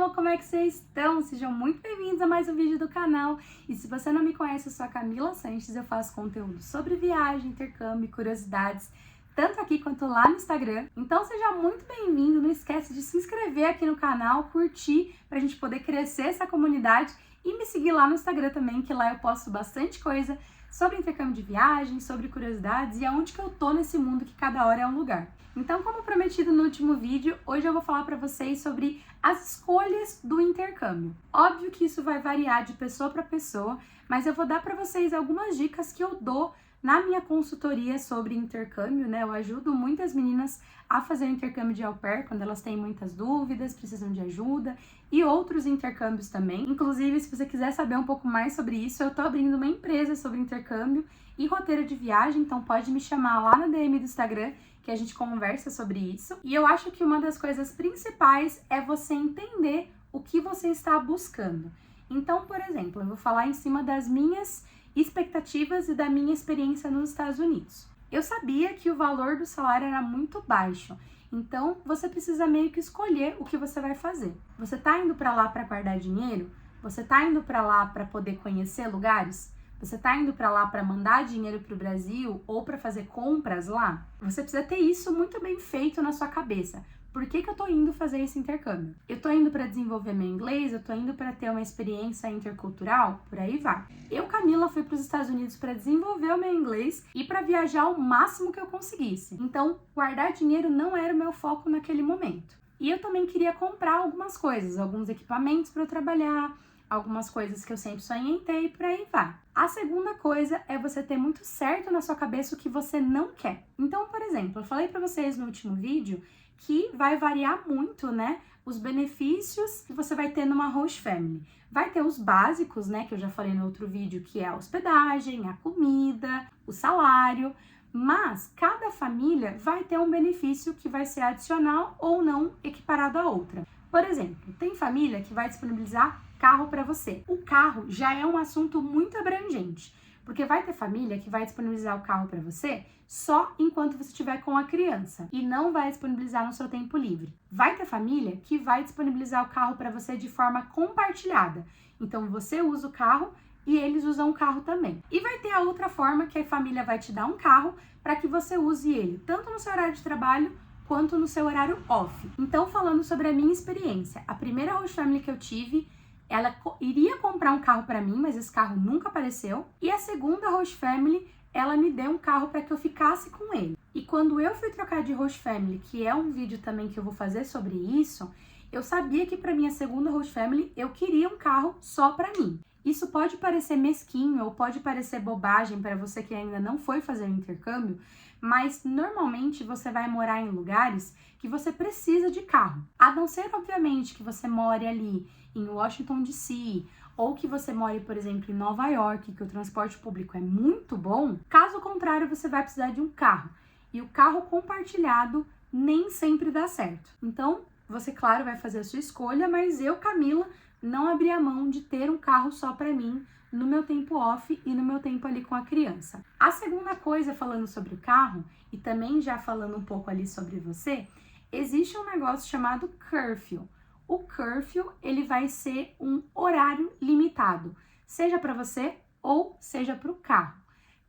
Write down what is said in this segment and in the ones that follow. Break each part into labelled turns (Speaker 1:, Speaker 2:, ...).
Speaker 1: pessoal, como é que vocês estão? Sejam muito bem-vindos a mais um vídeo do canal. E se você não me conhece, eu sou a Camila Sanches, eu faço conteúdo sobre viagem, intercâmbio e curiosidades, tanto aqui quanto lá no Instagram. Então seja muito bem-vindo, não esquece de se inscrever aqui no canal, curtir, pra gente poder crescer essa comunidade e me seguir lá no Instagram também, que lá eu posto bastante coisa sobre intercâmbio de viagem, sobre curiosidades e aonde que eu tô nesse mundo que cada hora é um lugar. Então, como prometido no último vídeo, hoje eu vou falar para vocês sobre as escolhas do intercâmbio. Óbvio que isso vai variar de pessoa para pessoa, mas eu vou dar para vocês algumas dicas que eu dou na minha consultoria sobre intercâmbio, né? Eu ajudo muitas meninas a fazer o intercâmbio de au pair quando elas têm muitas dúvidas, precisam de ajuda, e outros intercâmbios também. Inclusive, se você quiser saber um pouco mais sobre isso, eu tô abrindo uma empresa sobre intercâmbio e roteiro de viagem, então pode me chamar lá na DM do Instagram que a gente conversa sobre isso. E eu acho que uma das coisas principais é você entender o que você está buscando. Então, por exemplo, eu vou falar em cima das minhas expectativas e da minha experiência nos Estados Unidos. Eu sabia que o valor do salário era muito baixo, então você precisa meio que escolher o que você vai fazer. Você tá indo para lá para guardar dinheiro? Você tá indo para lá para poder conhecer lugares? Você tá indo para lá para mandar dinheiro para o Brasil ou para fazer compras lá? Você precisa ter isso muito bem feito na sua cabeça. Por que que eu tô indo fazer esse intercâmbio? Eu tô indo para desenvolver meu inglês, eu tô indo para ter uma experiência intercultural, por aí vai. Eu, Camila, fui para os Estados Unidos para desenvolver o meu inglês e para viajar o máximo que eu conseguisse. Então, guardar dinheiro não era o meu foco naquele momento. E eu também queria comprar algumas coisas, alguns equipamentos para eu trabalhar, algumas coisas que eu sempre sonhei em ter e por aí vai. A segunda coisa é você ter muito certo na sua cabeça o que você não quer. Então, por exemplo, eu falei para vocês no último vídeo que vai variar muito, né, os benefícios que você vai ter numa host family. Vai ter os básicos, né, que eu já falei no outro vídeo, que é a hospedagem, a comida, o salário, mas cada família vai ter um benefício que vai ser adicional ou não equiparado à outra. Por exemplo, tem família que vai disponibilizar carro para você. O carro já é um assunto muito abrangente, porque vai ter família que vai disponibilizar o carro para você só enquanto você estiver com a criança e não vai disponibilizar no seu tempo livre. Vai ter família que vai disponibilizar o carro para você de forma compartilhada. Então você usa o carro e eles usam o carro também. E vai ter a outra forma que a família vai te dar um carro para que você use ele tanto no seu horário de trabalho quanto no seu horário off. Então, falando sobre a minha experiência, a primeira host family que eu tive, ela iria comprar um carro para mim, mas esse carro nunca apareceu. E a segunda host family, ela me deu um carro para que eu ficasse com ele. E quando eu fui trocar de host family, que é um vídeo também que eu vou fazer sobre isso, eu sabia que para minha segunda host family eu queria um carro só para mim. Isso pode parecer mesquinho ou pode parecer bobagem para você que ainda não foi fazer o intercâmbio, mas normalmente você vai morar em lugares que você precisa de carro. A não ser, obviamente, que você more ali em Washington DC, ou que você more, por exemplo, em Nova York, que o transporte público é muito bom. Caso contrário, você vai precisar de um carro. E o carro compartilhado nem sempre dá certo. Então, você, claro, vai fazer a sua escolha, mas eu, Camila, não abri a mão de ter um carro só para mim no meu tempo off e no meu tempo ali com a criança. A segunda coisa, falando sobre o carro, e também já falando um pouco ali sobre você, existe um negócio chamado curfew. O curfew, ele vai ser um horário limitado, seja para você ou seja para o carro.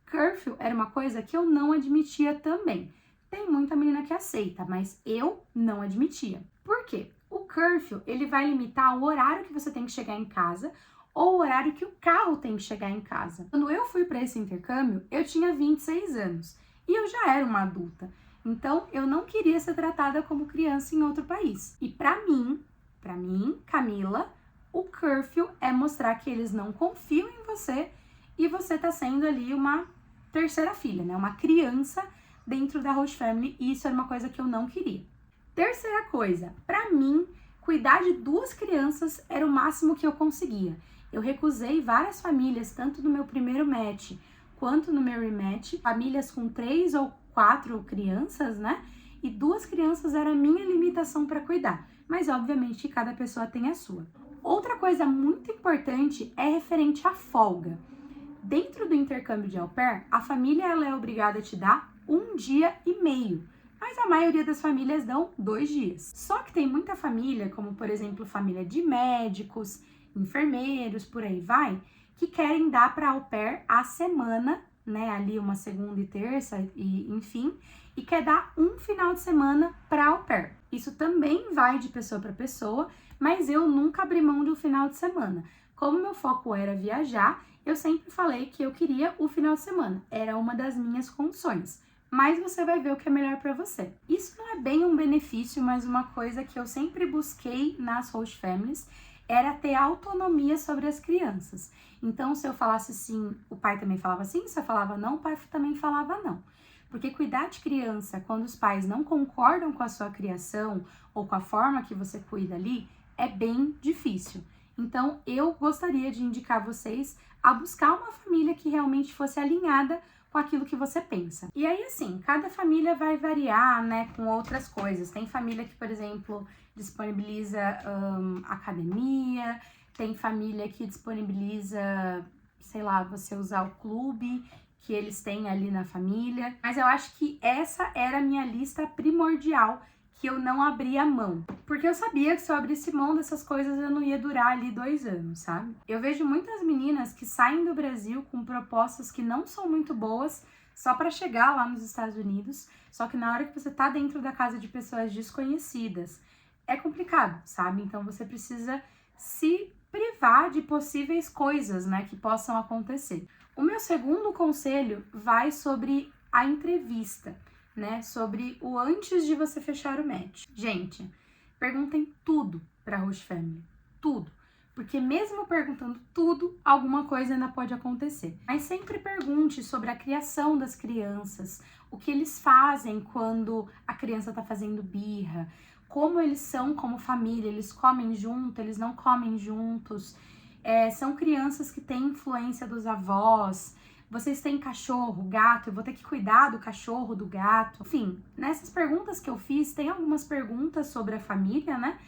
Speaker 1: Curfew era uma coisa que eu não admitia também. Tem muita menina que aceita, mas eu não admitia. Por quê? O curfew, ele vai limitar o horário que você tem que chegar em casa ou o horário que o carro tem que chegar em casa. Quando eu fui para esse intercâmbio, eu tinha 26 anos e eu já era uma adulta. Então, eu não queria ser tratada como criança em outro país. E para mim, Camila, o curfew é mostrar que eles não confiam em você e você tá sendo ali uma terceira filha, né? Uma criança dentro da host family, e isso era uma coisa que eu não queria. Terceira coisa, para mim, cuidar de 2 crianças era o máximo que eu conseguia. Eu recusei várias famílias, tanto no meu primeiro match quanto no meu rematch, famílias com 3 ou 4 crianças, né? E 2 crianças era a minha limitação para cuidar, mas obviamente cada pessoa tem a sua. Outra coisa muito importante é referente à folga. Dentro do intercâmbio de au pair, a família ela é obrigada a te dar 1 dia e meio mas a maioria das famílias dão 2 dias. Só que tem muita família, como por exemplo família de médicos, enfermeiros, por aí vai, que querem dar para au pair a semana, né, ali uma segunda e terça, e enfim, e quer dar um final de semana para au pair. Isso também vai de pessoa para pessoa, mas eu nunca abri mão de um final de semana. Como meu foco era viajar, eu sempre falei que eu queria o final de semana, era uma das minhas condições. Mas você vai ver o que é melhor para você. Isso não é bem um benefício, mas uma coisa que eu sempre busquei nas host families era ter autonomia sobre as crianças. Então, se eu falasse sim, o pai também falava sim, se eu falava não, o pai também falava não. Porque cuidar de criança, quando os pais não concordam com a sua criação ou com a forma que você cuida ali, é bem difícil. Então, eu gostaria de indicar vocês a buscar uma família que realmente fosse alinhada com aquilo que você pensa. E aí, assim, cada família vai variar, né, com outras coisas. Tem família que, por exemplo, disponibiliza academia, tem família que disponibiliza, sei lá, você usar o clube que eles têm ali na família. Mas eu acho que essa era a minha lista primordial, que eu não abria mão. Porque eu sabia que se eu abrisse mão dessas coisas, eu não ia durar ali 2 anos, sabe? Eu vejo muitas meninas que saem do Brasil com propostas que não são muito boas, só para chegar lá nos Estados Unidos, só que na hora que você tá dentro da casa de pessoas desconhecidas, é complicado, sabe? Então você precisa se privar de possíveis coisas, né, que possam acontecer. O meu segundo conselho vai sobre a entrevista, né, sobre o antes de você fechar o match. Gente, perguntem tudo para host family, tudo, porque mesmo perguntando tudo, alguma coisa ainda pode acontecer. Mas sempre pergunte sobre a criação das crianças, o que eles fazem quando a criança tá fazendo birra, como eles são como família, eles comem junto, eles não comem juntos, são crianças que têm influência dos avós. Vocês têm cachorro, gato, eu vou ter que cuidar do cachorro, do gato. Enfim, nessas perguntas que eu fiz, tem algumas perguntas sobre a família, né?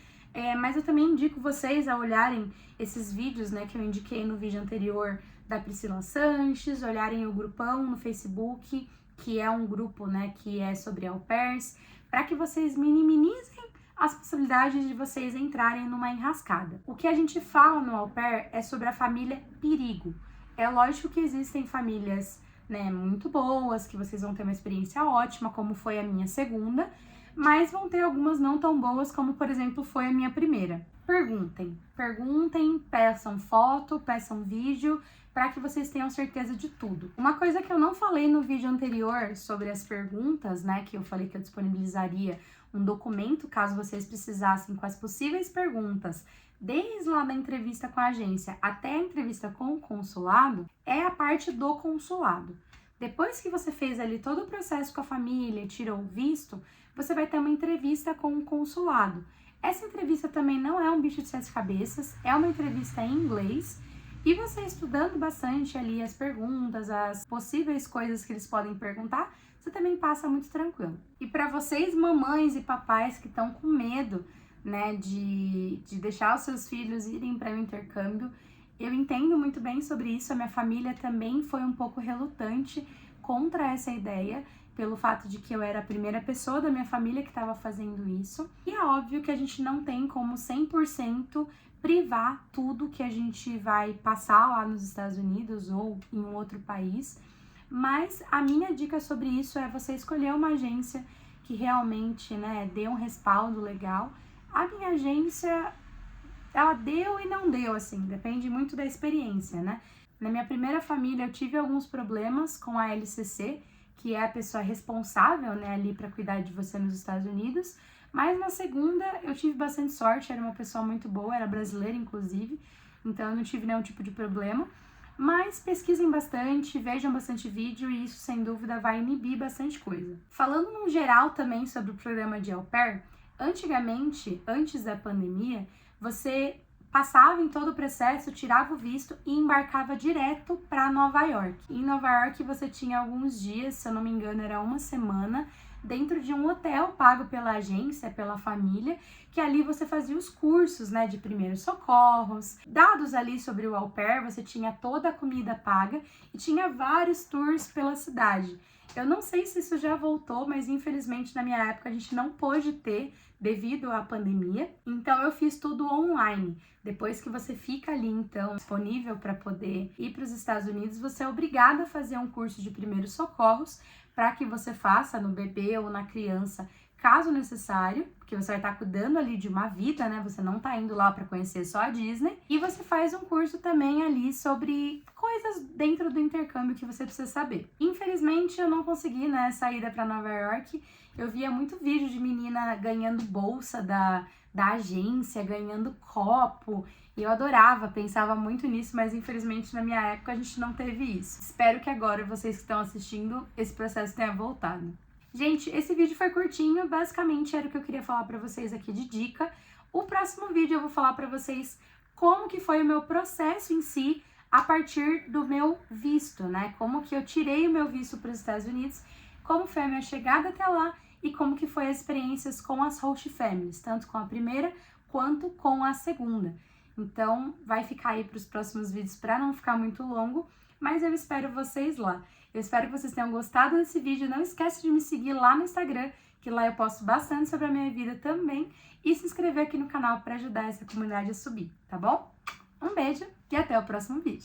Speaker 1: Mas eu também indico vocês a olharem esses vídeos, né, que eu indiquei no vídeo anterior da Priscila Sanches, olharem o grupão no Facebook, que é um grupo, né, que é sobre au pairs, para que vocês minimizem as possibilidades de vocês entrarem numa enrascada. O que a gente fala no au pair é sobre a família perigo. É lógico que existem famílias, né, muito boas, que vocês vão ter uma experiência ótima, como foi a minha segunda, mas vão ter algumas não tão boas, como por exemplo foi a minha primeira. Perguntem, peçam foto, peçam vídeo, para que vocês tenham certeza de tudo. Uma coisa que eu não falei no vídeo anterior sobre as perguntas, né, que eu falei que eu disponibilizaria um documento caso vocês precisassem com as possíveis perguntas, desde lá da entrevista com a agência até a entrevista com o consulado, é a parte do consulado. Depois que você fez ali todo o processo com a família, tirou o visto, você vai ter uma entrevista com o consulado. Essa entrevista também não é um bicho de 7 cabeças, é uma entrevista em inglês, e você estudando bastante ali as perguntas, as possíveis coisas que eles podem perguntar, você também passa muito tranquilo. E para vocês, mamães e papais que estão com medo, né, de deixar os seus filhos irem para o intercâmbio, eu entendo muito bem sobre isso. A minha família também foi um pouco relutante contra essa ideia, pelo fato de que eu era a primeira pessoa da minha família que estava fazendo isso. E é óbvio que a gente não tem como 100% privar tudo que a gente vai passar lá nos Estados Unidos ou em um outro país, mas a minha dica sobre isso é você escolher uma agência que realmente, né, dê um respaldo legal. A minha agência, ela deu e não deu, assim, depende muito da experiência, né? Na minha primeira família eu tive alguns problemas com a LCC, que é a pessoa responsável, né, ali para cuidar de você nos Estados Unidos, mas na segunda eu tive bastante sorte, era uma pessoa muito boa, era brasileira inclusive, então eu não tive nenhum tipo de problema. Mas pesquisem bastante, vejam bastante vídeo e isso sem dúvida vai inibir bastante coisa. Falando num geral também sobre o programa de au pair, antigamente, antes da pandemia, você passava em todo o processo, tirava o visto e embarcava direto para Nova York. Em Nova York você tinha alguns dias, se eu não me engano era uma semana, dentro de um hotel pago pela agência, pela família, que ali você fazia os cursos, né, de primeiros socorros. Dados ali sobre o au pair, você tinha toda a comida paga e tinha vários tours pela cidade. Eu não sei se isso já voltou, mas infelizmente na minha época a gente não pôde ter devido à pandemia. Então eu fiz tudo online. Depois que você fica ali então disponível para poder ir para os Estados Unidos, você é obrigado a fazer um curso de primeiros socorros para que você faça no bebê ou na criança, caso necessário, porque você vai estar cuidando ali de uma vida, né? Você não tá indo lá para conhecer só a Disney. E você faz um curso também ali sobre coisas dentro do intercâmbio que você precisa saber. Infelizmente, eu não consegui, né, saída para Nova York. Eu via muito vídeo de menina ganhando bolsa da agência, ganhando copo. E eu adorava, pensava muito nisso, mas infelizmente na minha época a gente não teve isso. Espero que agora vocês que estão assistindo, esse processo tenha voltado. Gente, esse vídeo foi curtinho, basicamente era o que eu queria falar pra vocês aqui de dica. O próximo vídeo eu vou falar pra vocês como que foi o meu processo em si a partir do meu visto, né? Como que eu tirei o meu visto para os Estados Unidos, como foi a minha chegada até lá e como que foi as experiências com as host families, tanto com a primeira quanto com a segunda. Então, vai ficar aí para os próximos vídeos para não ficar muito longo, mas eu espero vocês lá. Eu espero que vocês tenham gostado desse vídeo. Não esquece de me seguir lá no Instagram, que lá eu posto bastante sobre a minha vida também, e se inscrever aqui no canal para ajudar essa comunidade a subir, tá bom? Um beijo e até o próximo vídeo.